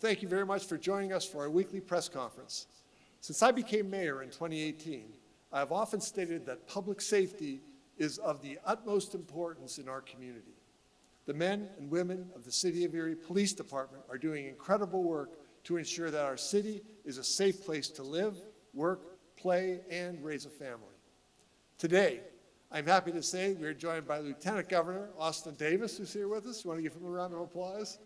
thank you very much for joining us for our weekly press conference. Since I became mayor in 2018, I have often stated that public safety is of the utmost importance in our community. The men and women of the City of Erie Police Department are doing incredible work to ensure that our city is a safe place to live, work, play, and raise a family. Today, I'm happy to say we are joined by Lieutenant Governor Austin Davis, who's here with us. You want to give him a round of applause?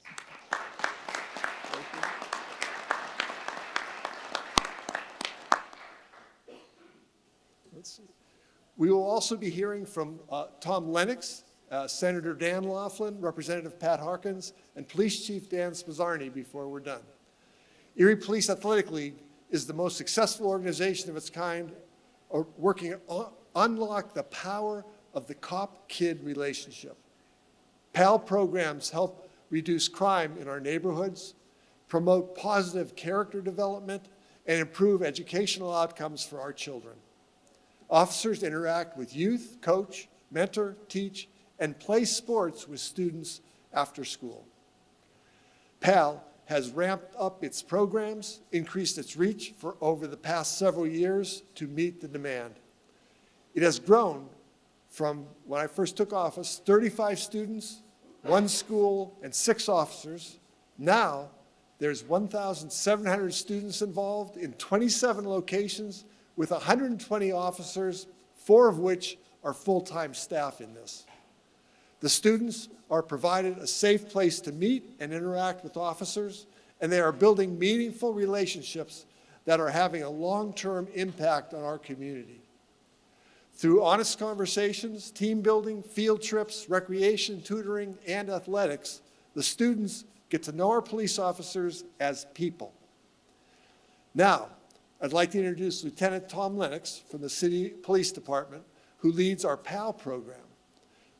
Let's see. We will also be hearing from Tom Lennox, Senator Dan Laughlin, Representative Pat Harkins, and Police Chief Dan Spizzarni before we're done. Erie Police Athletic League is the most successful organization of its kind, working to unlock the power of the cop-kid relationship. PAL programs help reduce crime in our neighborhoods, promote positive character development, and improve educational outcomes for our children. Officers interact with youth, coach, mentor, teach, and play sports with students after school. PAL has ramped up its programs, increased its reach for over the past several years to meet the demand. It has grown from, when I first took office, 35 students, 1 school, and 6 officers. Now, there's 1,700 students involved in 27 locations with 120 officers, 4 of which are full-time staff in this. The students are provided a safe place to meet and interact with officers, and they are building meaningful relationships that are having a long-term impact on our community. Through honest conversations, team building, field trips, recreation, tutoring, and athletics, the students get to know our police officers as people. Now, I'd like to introduce Lieutenant Tom Lennox from the City Police Department, who leads our PAL program.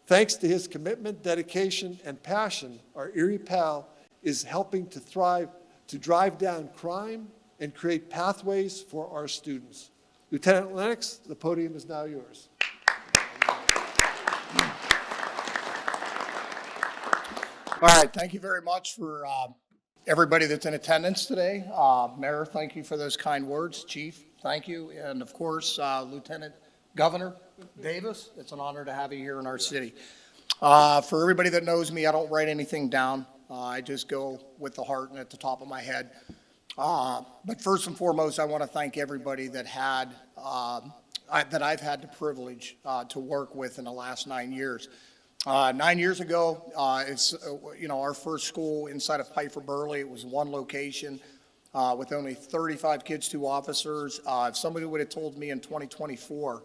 Thanks to his commitment, dedication, and passion, our Erie PAL is helping to drive down crime and create pathways for our students. Lieutenant Lennox, the podium is now yours. All right, thank you very much for everybody that's in attendance today. Mayor, thank you for those kind words. Chief, thank you. And of course, Lieutenant Governor Davis, it's an honor to have you here in our city. For everybody that knows me, I don't write anything down. I just go with the heart and at the top of my head. But first and foremost, I want to thank everybody that I've had the privilege to work with in the last 9 years. 9 years ago, it's our first school inside of Piper Burley. It was 1 location with only 35 kids, 2 officers. If somebody would have told me in 2024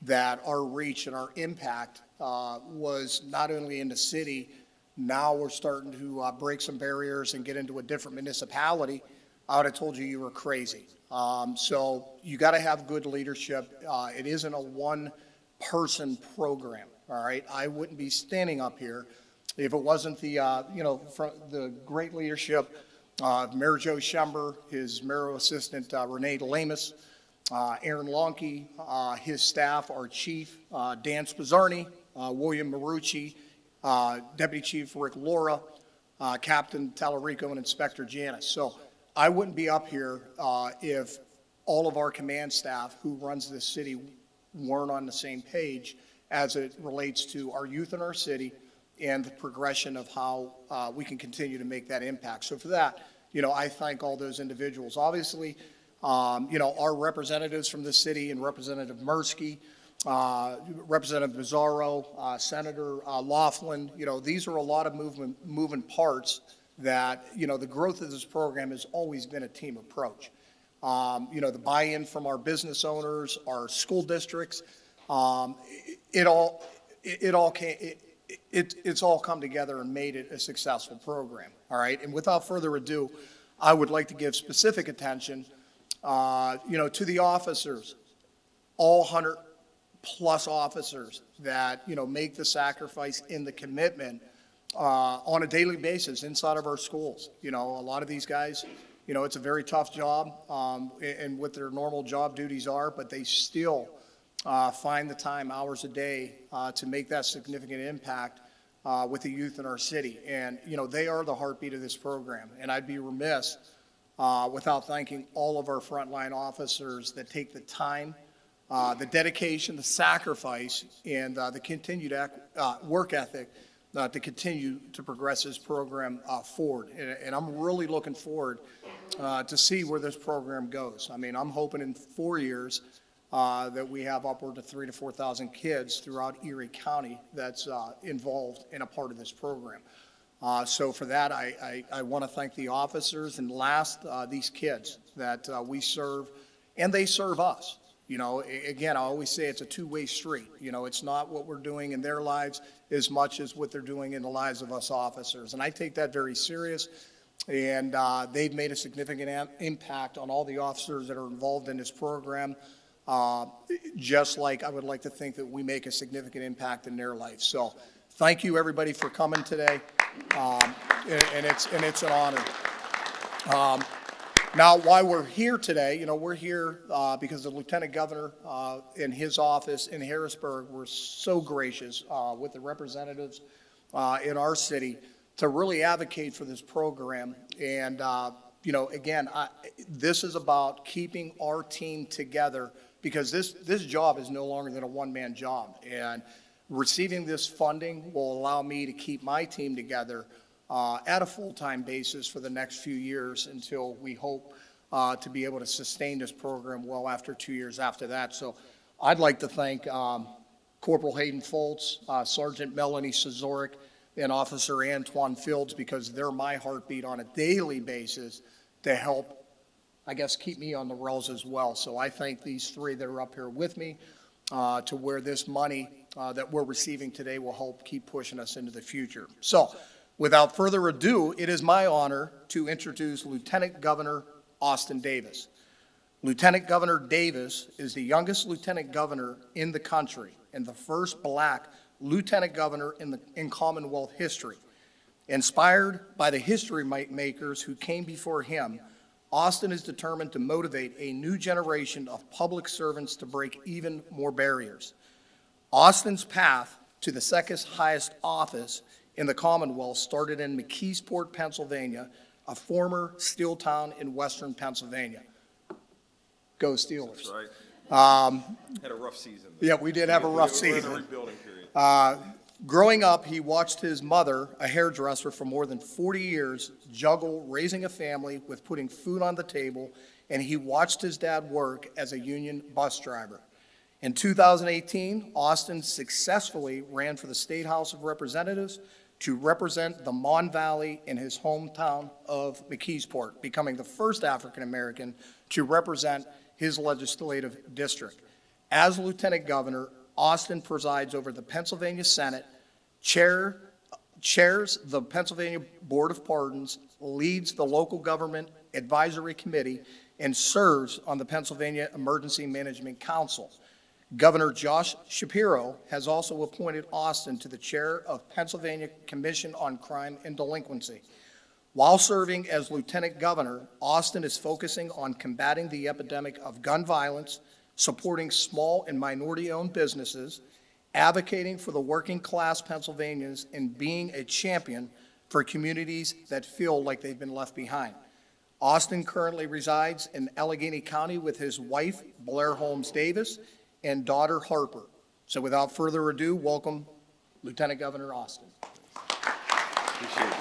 that our reach and our impact was not only in the city, now we're starting to break some barriers and get into a different municipality, I would have told you you were crazy. So you got to have good leadership. It isn't a one-person program. All right, I wouldn't be standing up here if it wasn't the the great leadership of Mayor Joe Schember, his mayoral assistant Renee Lamus, Aaron Lonke, his staff, our chief Dan Spizzarni, William Marucci, Deputy Chief Rick Laura, Captain Tallarico, and Inspector Janice. So I wouldn't be up here if all of our command staff who runs this city weren't on the same page as it relates to our youth in our city and the progression of how we can continue to make that impact. So for that, I thank all those individuals. Obviously, our representatives from the city and Representative Mirsky, Representative Bizzarro, Senator Laughlin, these are a lot of moving parts that, the growth of this program has always been a team approach. The buy-in from our business owners, our school districts, it's all come together and made it a successful program. All right. And without further ado, I would like to give specific attention, to the officers, all 100+ officers that, make the sacrifice and the commitment, on a daily basis inside of our schools. A lot of these guys, it's a very tough job, and what their normal job duties are, but they still find the time, hours a day, to make that significant impact with the youth in our city. And, they are the heartbeat of this program. And I'd be remiss without thanking all of our frontline officers that take the time, the dedication, the sacrifice, and the continued work ethic to continue to progress this program forward. And I'm really looking forward to see where this program goes. I mean, I'm hoping in 4 years that we have upward to 3,000 to 4,000 kids throughout Erie County that's involved in a part of this program. So for that, I want to thank the officers, and last, these kids that we serve, and they serve us. Again, I always say it's a two-way street. It's not what we're doing in their lives as much as what they're doing in the lives of us officers. And I take that very serious. And they've made a significant impact on all the officers that are involved in this program, just like I would like to think that we make a significant impact in their life. So thank you, everybody, for coming today, and it's an honor. Now, why we're here today, we're here because the Lieutenant Governor in his office in Harrisburg were so gracious with the representatives in our city to really advocate for this program. And, again, this is about keeping our team together, because this job is no longer than a one-man job. And receiving this funding will allow me to keep my team together at a full-time basis for the next few years until we hope to be able to sustain this program well after 2 years after that. So I'd like to thank Corporal Hayden Foltz, Sergeant Melanie Sazoric, and Officer Antoine Fields, because they're my heartbeat on a daily basis to help, I guess, keep me on the rails as well. So I thank these three that are up here with me to where this money that we're receiving today will help keep pushing us into the future. So without further ado, it is my honor to introduce Lieutenant Governor Austin Davis. Lieutenant Governor Davis is the youngest lieutenant governor in the country and the first black lieutenant governor in Commonwealth history. Inspired by the history makers who came before him, Austin is determined to motivate a new generation of public servants to break even more barriers. Austin's path to the second highest office in the Commonwealth started in McKeesport, Pennsylvania, a former steel town in western Pennsylvania. Go Steelers. That's right. Had a rough season. Yeah, we did have a rough It was season. a rebuilding period. Growing up, he watched his mother, a hairdresser for more than 40 years, juggle raising a family with putting food on the table, and he watched his dad work as a union bus driver. In 2018, Austin successfully ran for the State House of Representatives to represent the Mon Valley in his hometown of McKeesport, becoming the first African American to represent his legislative district. As Lieutenant Governor, Austin presides over the Pennsylvania Senate, chairs the Pennsylvania Board of Pardons, leads the Local Government Advisory Committee, and serves on the Pennsylvania Emergency Management Council. Governor Josh Shapiro has also appointed Austin to the chair of Pennsylvania Commission on Crime and Delinquency. While serving as Lieutenant Governor, Austin is focusing on combating the epidemic of gun violence, supporting small and minority-owned businesses, advocating for the working-class Pennsylvanians, and being a champion for communities that feel like they've been left behind. Austin currently resides in Allegheny County with his wife, Blair Holmes Davis, and daughter, Harper. So without further ado, welcome Lieutenant Governor Austin. Appreciate it.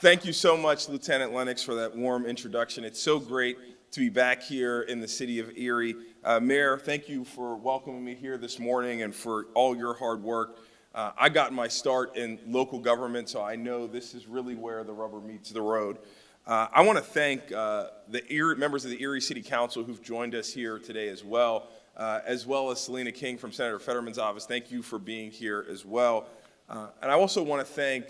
Thank you so much, Lieutenant Lennox, for that warm introduction. It's so great to be back here in the city of Erie. Mayor, thank you for welcoming me here this morning and for all your hard work. I got my start in local government, so I know this is really where the rubber meets the road. I want to thank the members of the Erie City Council who've joined us here today as well as Selena King from Senator Fetterman's office. Thank you for being here as well. And I also want to thank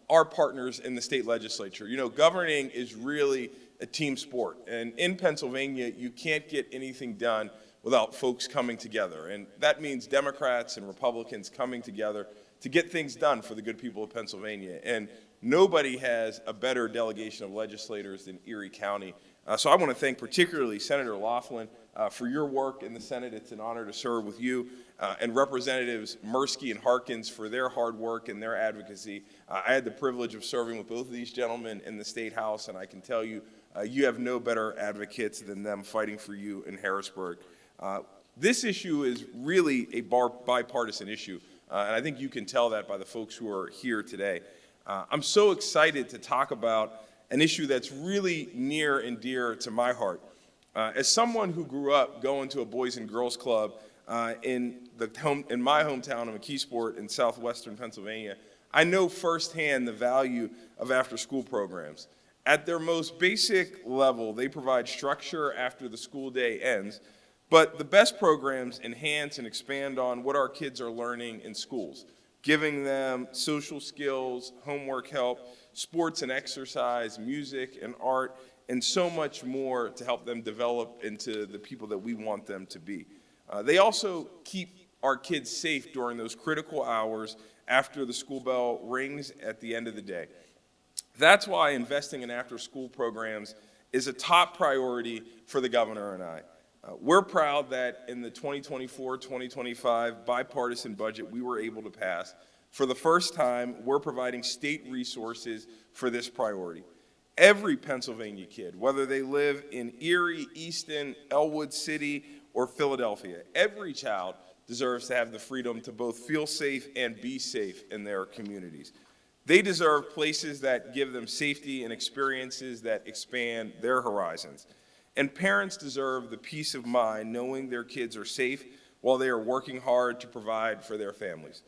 our partners in the state legislature. You know, governing is really a team sport. And in Pennsylvania, you can't get anything done without folks coming together. And that means Democrats and Republicans coming together to get things done for the good people of Pennsylvania. And nobody has a better delegation of legislators than Erie County. So I want to thank particularly Senator Laughlin for your work in the Senate. It's an honor to serve with you, and Representatives Mirsky and Harkins for their hard work and their advocacy. I had the privilege of serving with both of these gentlemen in the State House, and I can tell you, you have no better advocates than them fighting for you in Harrisburg. This issue is really a bipartisan issue, and I think you can tell that by the folks who are here today. I'm so excited to talk about an issue that's really near and dear to my heart. As someone who grew up going to a Boys and Girls Club in my hometown of McKeesport in southwestern Pennsylvania, I know firsthand the value of after-school programs. At their most basic level, they provide structure after the school day ends, but the best programs enhance and expand on what our kids are learning in schools, giving them social skills, homework help, sports and exercise, music and art, and so much more to help them develop into the people that we want them to be. They also keep our kids safe during those critical hours after the school bell rings at the end of the day. That's why investing in after-school programs is a top priority for the governor and I. We're proud that in the 2024-2025 bipartisan budget we were able to pass, for the first time, we're providing state resources for this priority. Every Pennsylvania kid, whether they live in Erie, Easton, Elwood City, or Philadelphia, every child deserves to have the freedom to both feel safe and be safe in their communities. They deserve places that give them safety and experiences that expand their horizons. And parents deserve the peace of mind knowing their kids are safe while they are working hard to provide for their families.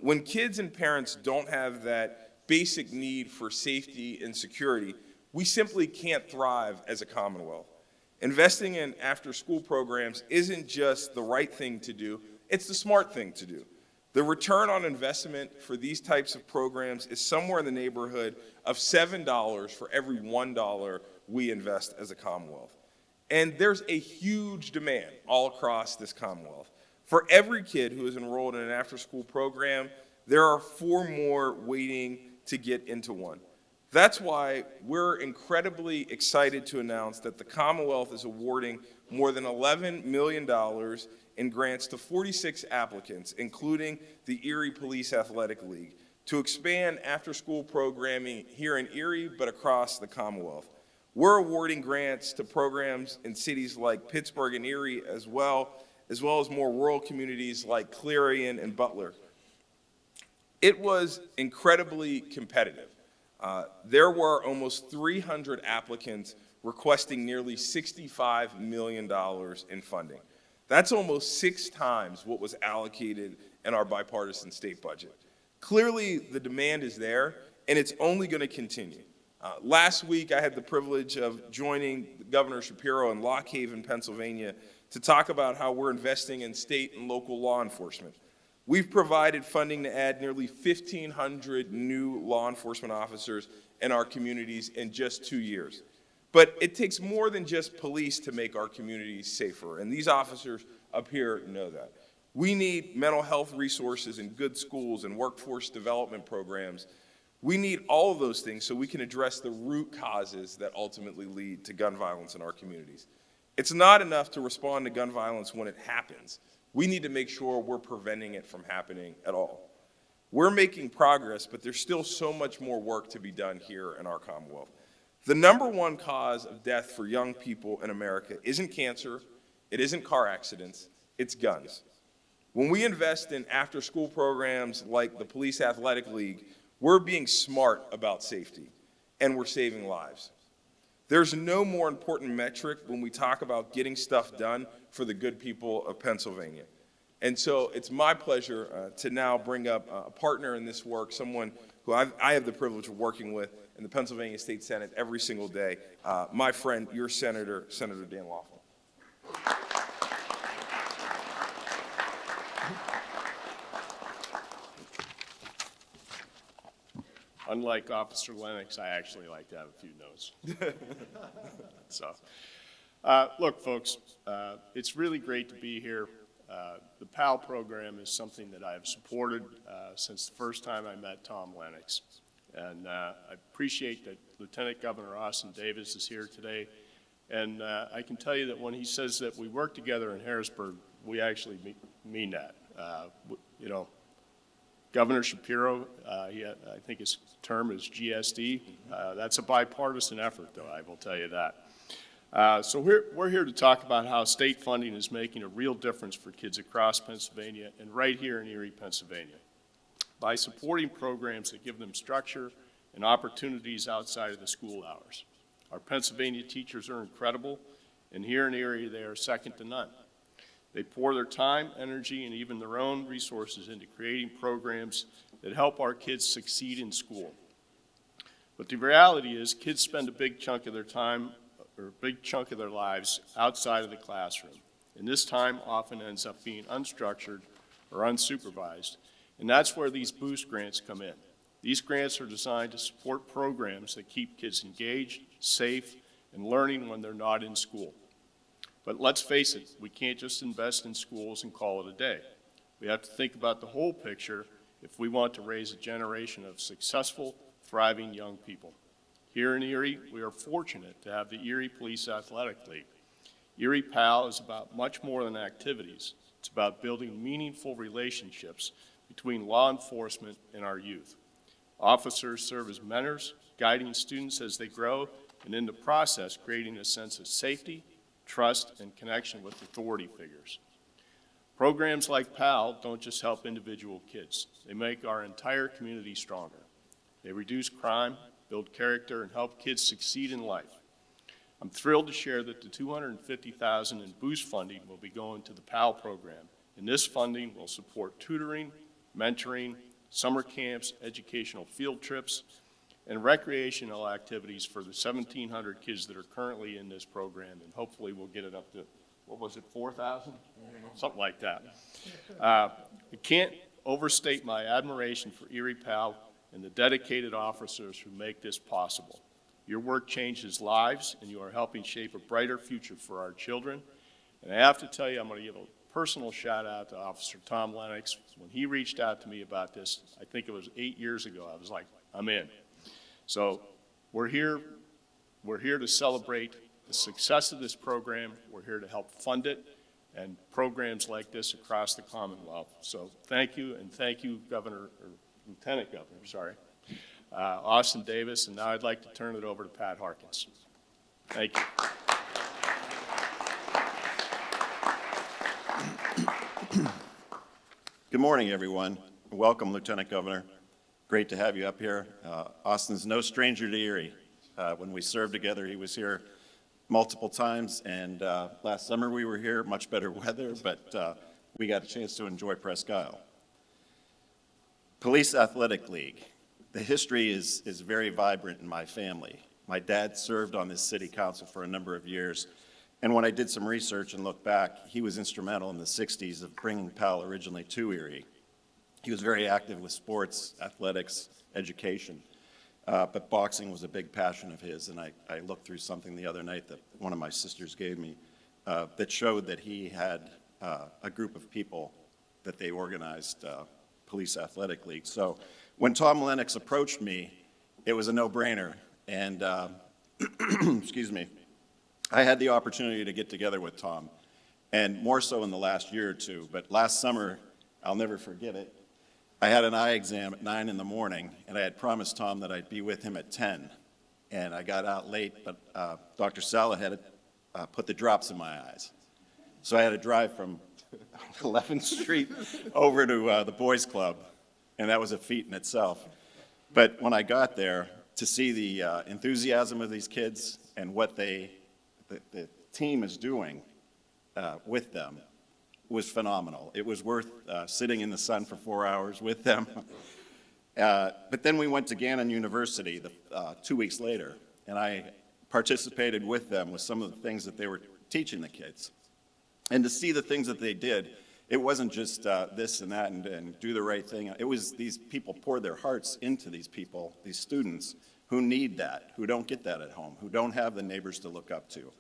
When kids and parents don't have that basic need for safety and security, we simply can't thrive as a Commonwealth. Investing in after-school programs isn't just the right thing to do, it's the smart thing to do. The return on investment for these types of programs is somewhere in the neighborhood of $7 for every $1 we invest as a Commonwealth. And there's a huge demand all across this Commonwealth. For every kid who is enrolled in an after-school program, there are 4 more waiting to get into one. That's why we're incredibly excited to announce that the Commonwealth is awarding more than $11 million in grants to 46 applicants, including the Erie Police Athletic League, to expand after-school programming here in Erie, but across the Commonwealth. We're awarding grants to programs in cities like Pittsburgh and Erie as well as more rural communities like Clarion and Butler. It was incredibly competitive. There were almost 300 applicants requesting nearly $65 million in funding. That's almost 6 times what was allocated in our bipartisan state budget. Clearly, the demand is there, and it's only going to continue. Last week, I had the privilege of joining Governor Shapiro in Lock Haven, Pennsylvania, to talk about how we're investing in state and local law enforcement. We've provided funding to add nearly 1,500 new law enforcement officers in our communities in just 2 years. But it takes more than just police to make our communities safer, and these officers up here know that. We need mental health resources and good schools and workforce development programs. We need all of those things so we can address the root causes that ultimately lead to gun violence in our communities. It's not enough to respond to gun violence when it happens. We need to make sure we're preventing it from happening at all. We're making progress, but there's still so much more work to be done here in our Commonwealth. The #1 cause of death for young people in America isn't cancer, it isn't car accidents, it's guns. When we invest in after-school programs like the Police Athletic League, we're being smart about safety, and we're saving lives. There's no more important metric when we talk about getting stuff done for the good people of Pennsylvania. And so it's my pleasure to now bring up a partner in this work, someone who I have the privilege of working with in the Pennsylvania State Senate every single day, my friend, your Senator, Senator Dan Laughlin. Unlike Officer Lennox, I actually like to have a few notes. So, look, folks, it's really great to be here. The PAL program is something that I've supported since the first time I met Tom Lennox. And I appreciate that Lieutenant Governor Austin Davis is here today. And I can tell you that when he says that we work together in Harrisburg, we actually mean that. You know, Governor Shapiro, I think his term is GSD. That's a bipartisan effort, though, I will tell you that. So we're here to talk about how state funding is making a real difference for kids across Pennsylvania and right here in Erie, Pennsylvania, by supporting programs that give them structure and opportunities outside of the school hours. Our Pennsylvania teachers are incredible, and here in Erie, they are second to none. They pour their time, energy, and even their own resources into creating programs that help our kids succeed in school. But the reality is, kids spend a big chunk of their time, or a big chunk of their lives, outside of the classroom. And this time often ends up being unstructured or unsupervised. And that's where these boost grants come in. These grants are designed to support programs that keep kids engaged, safe, and learning when they're not in school. But let's face it, we can't just invest in schools and call it a day. We have to think about the whole picture if we want to raise a generation of successful, thriving young people. Here in Erie, we are fortunate to have the Erie Police Athletic League. Erie PAL is about much more than activities. It's about building meaningful relationships between law enforcement and our youth. Officers serve as mentors, guiding students as they grow, and in the process, creating a sense of safety, trust, and connection with authority figures. Programs like PAL don't just help individual kids. They make our entire community stronger. They reduce crime, build character, and help kids succeed in life. I'm thrilled to share that the $250,000 in boost funding will be going to the PAL program, and this funding will support tutoring, mentoring, summer camps, educational field trips, and recreational activities for the 1,700 kids that are currently in this program, and hopefully we'll get it up to, what was it, 4,000? Something like that. I can't overstate my admiration for Erie PAL and the dedicated officers who make this possible. Your work changes lives, and you are helping shape a brighter future for our children. And I have to tell you, I'm going to give a personal shout out to Officer Tom Lennox. When he reached out to me about this, I think it was 8 years ago, I was like, I'm in. So we're here to celebrate the success of this program. We're here to help fund it and programs like this across the Commonwealth. So thank you, and thank you, Lieutenant Governor, sorry, Austin Davis, and now I'd like to turn it over to Pat Harkins. Thank you. Good morning, everyone. Welcome, Lieutenant Governor. Great to have you up here. Austin's no stranger to Erie. When we served together, he was here multiple times, and last summer we were here, much better weather, but we got a chance to enjoy Presque Isle. Police Athletic League. The history is very vibrant in my family. My dad served on this city council for a number of years, and when I did some research and looked back, he was instrumental in the 60s of bringing PAL originally to Erie. He was very active with sports, athletics, education, but boxing was a big passion of his, and I looked through something the other night that one of my sisters gave me that showed that he had a group of people that they organized Police Athletic League. So when Tom Lennox approached me, it was a no-brainer, and excuse me, I had the opportunity to get together with Tom, and more so in the last year or two, but last summer, I'll never forget it, I had an eye exam at 9 in the morning, and I had promised Tom that I'd be with him at 10, and I got out late, but Dr. Sala had put the drops in my eyes. So I had to drive from 11th Street over to the Boys Club, and that was a feat in itself. But when I got there, to see the enthusiasm of these kids and what the team is doing with them was phenomenal. It was worth sitting in the sun for 4 hours with them. But then we went to Gannon University 2 weeks later, and I participated with them with some of the things that they were teaching the kids. And to see the things that they did, it wasn't just this and that and do the right thing. It was these people poured their hearts into these people, these students, who need that, who don't get that at home, who don't have the neighbors to look up to.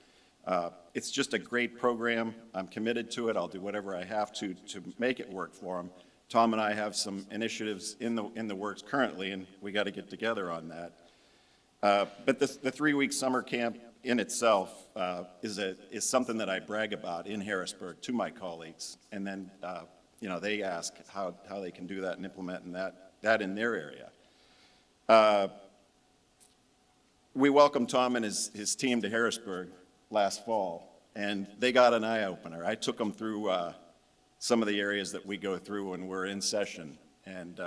It's just a great program. I'm committed to it. I'll do whatever I have to make it work for them. Tom and I have some initiatives in the works currently, and we got to get together on that. But the 3-week summer camp in itself is something that I brag about in Harrisburg to my colleagues, and then they ask how they can do that and implement that in their area. We welcomed Tom and his team to Harrisburg last fall, and they got an eye-opener. I took them through some of the areas that we go through when we're in session, and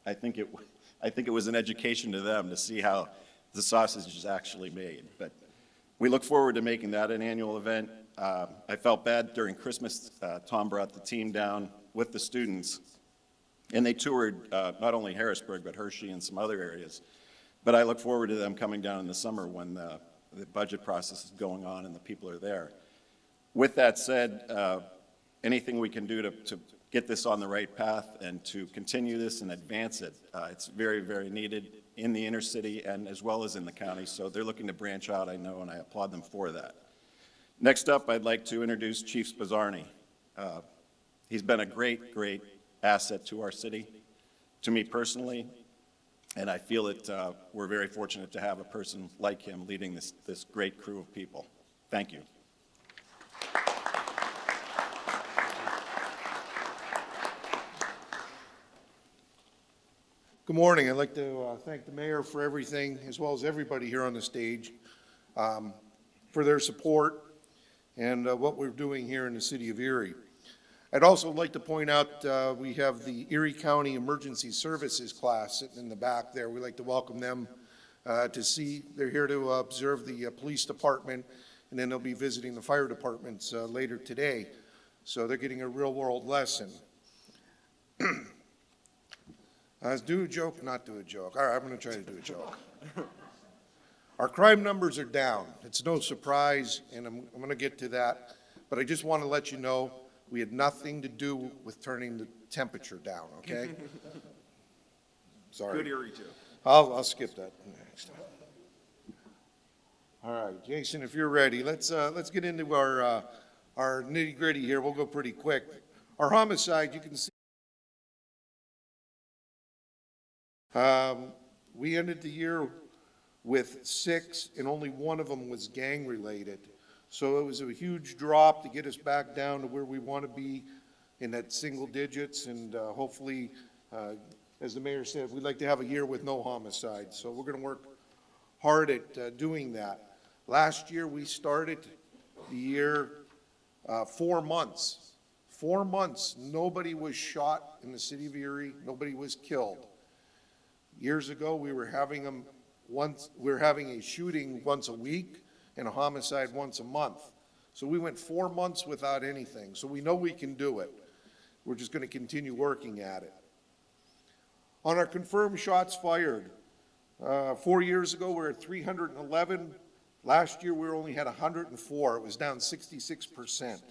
I think it was an education to them to see how the sausage is actually made. But we look forward to making that an annual event. I felt bad during Christmas. Tom brought the team down with the students, and they toured not only Harrisburg, but Hershey and some other areas. But I look forward to them coming down in the summer when the budget process is going on and the people are there. With that said, anything we can do to get this on the right path and to continue this and advance it, it's very, very needed in the inner city and as well as in the county. So they're looking to branch out, I know, and I applaud them for that. Next up, I'd like to introduce Chief Spazzarni. He's been a great, great asset to our city, to me personally, and I feel that we're very fortunate to have a person like him leading this great crew of people. Thank you. Good morning. I'd like to thank the mayor for everything, as well as everybody here on the stage, for their support and what we're doing here in the city of Erie. I'd also like to point out we have the Erie County Emergency Services class sitting in the back there. We'd like to welcome them to see. They're here to observe the police department, and then they'll be visiting the fire departments later today. So they're getting a real-world lesson. Do a joke, not do a joke. All right, I'm going to try to do a joke. Our crime numbers are down. It's no surprise, and I'm going to get to that. But I just want to let you know we had nothing to do with turning the temperature down, okay? Sorry. Good Erie joke. I'll skip that next time. All right, Jason, if you're ready, let's get into our nitty-gritty here. We'll go pretty quick. Our homicide, you can see. We ended the year with 6, and only one of them was gang-related. So it was a huge drop to get us back down to where we want to be in that single digits, and hopefully, as the mayor said, we'd like to have a year with no homicides. So we're going to work hard at doing that. Last year, we started the year 4 months. 4 months, nobody was shot in the city of Erie, nobody was killed. Years ago, we were having a shooting once a week and a homicide once a month. So we went 4 months without anything. So we know we can do it. We're just going to continue working at it. On our confirmed shots fired, 4 years ago, we were at 311. Last year, we only had 104. It was down 66%.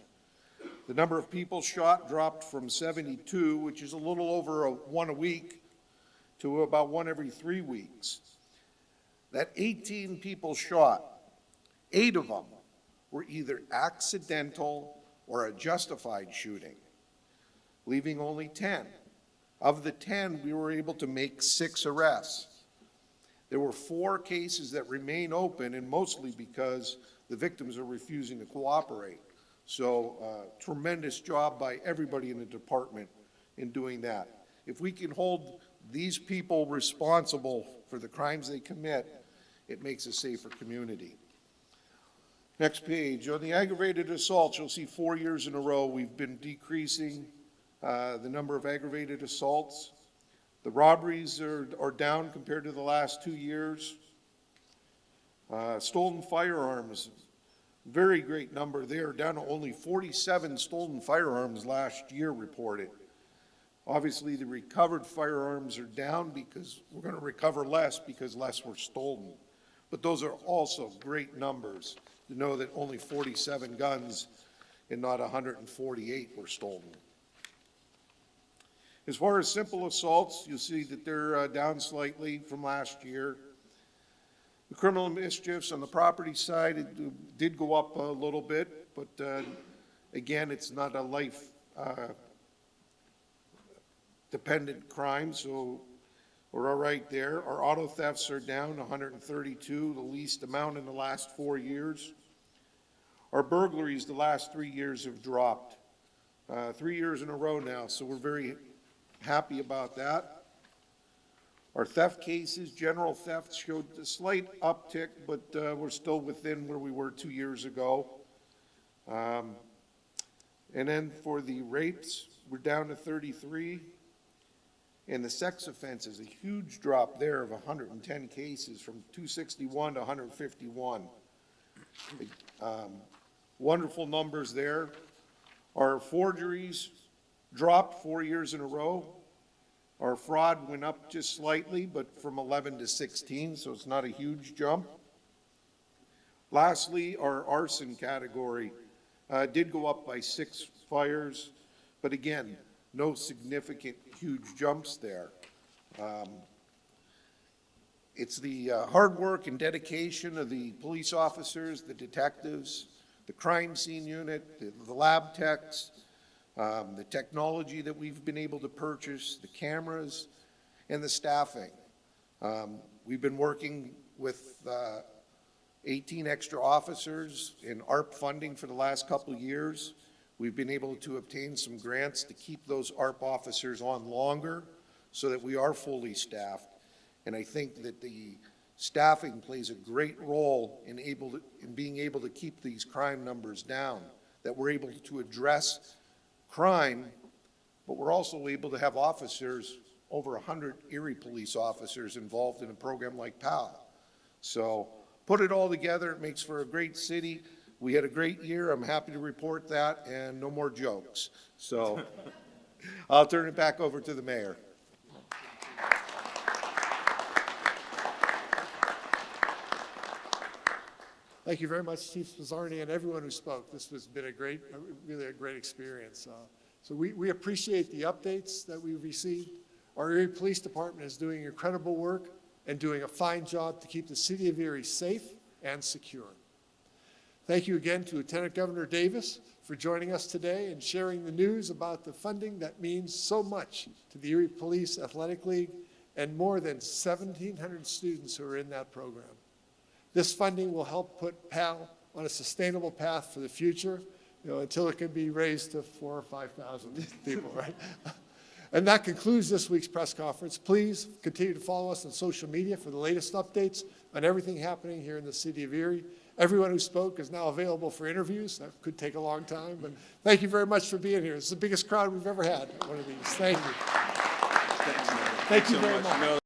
The number of people shot dropped from 72, which is a little over one a week, to about 1 every 3 weeks. That 18 people shot, 8 of them were either accidental or a justified shooting, leaving only 10. Of the 10, we were able to make 6 arrests. There were 4 cases that remain open, and mostly because the victims are refusing to cooperate. So tremendous job by everybody in the department in doing that. If we can hold these people responsible for the crimes they commit, it makes a safer community. Next page. On the aggravated assaults, you'll see 4 years in a row we've been decreasing the number of aggravated assaults. The robberies are down compared to the last 2 years. Stolen firearms, very great number there, down to only 47 stolen firearms last year reported. Obviously, the recovered firearms are down because we're going to recover less because less were stolen. But those are also great numbers to know that only 47 guns and not 148 were stolen. As far as simple assaults, you'll see that they're down slightly from last year. The criminal mischiefs on the property side, it did go up a little bit, but again, it's not a life dependent crime, so We're all right there. Our auto thefts are down 132, the least amount in the last 4 years. Our burglaries the last 3 years have dropped, 3 years in a row now, so we're very happy about that. Our theft cases, general theft showed a slight uptick, but we're still within where we were 2 years ago. And then for the rapes, we're down to 33. And the sex offenses, a huge drop there of 110 cases from 261 to 151. Wonderful numbers there. Our forgeries dropped 4 years in a row. Our fraud went up just slightly, but from 11 to 16, so it's not a huge jump. Lastly, our arson category did go up by 6 fires, but again, no significant huge jumps there. It's the hard work and dedication of the police officers, the detectives, the crime scene unit, the lab techs, the technology that we've been able to purchase, the cameras, and the staffing. We've been working with 18 extra officers in ARP funding for the last couple of years. We've been able to obtain some grants to keep those ARP officers on longer so that we are fully staffed. And I think that the staffing plays a great role in being able to keep these crime numbers down, that we're able to address crime, but we're also able to have officers, over 100 Erie police officers involved in a program like PAL. So put it all together, it makes for a great city. We had a great year. I'm happy to report that, and no more jokes. So I'll turn it back over to the mayor. Thank you very much, Chief Spizzarni, and everyone who spoke. This has been really a great experience. So we appreciate the updates that we've received. Our Erie Police Department is doing incredible work and doing a fine job to keep the city of Erie safe and secure. Thank you again to Lieutenant Governor Davis for joining us today and sharing the news about the funding that means so much to the Erie Police Athletic League and more than 1,700 students who are in that program. This funding will help put PAL on a sustainable path for the future, until it can be raised to 4,000 or 5,000 people, right? And that concludes this week's press conference. Please continue to follow us on social media for the latest updates on everything happening here in the city of Erie. Everyone who spoke is now available for interviews. That could take a long time, but thank you very much for being here. It's the biggest crowd we've ever had at one of these. Thank you. Thank you very much.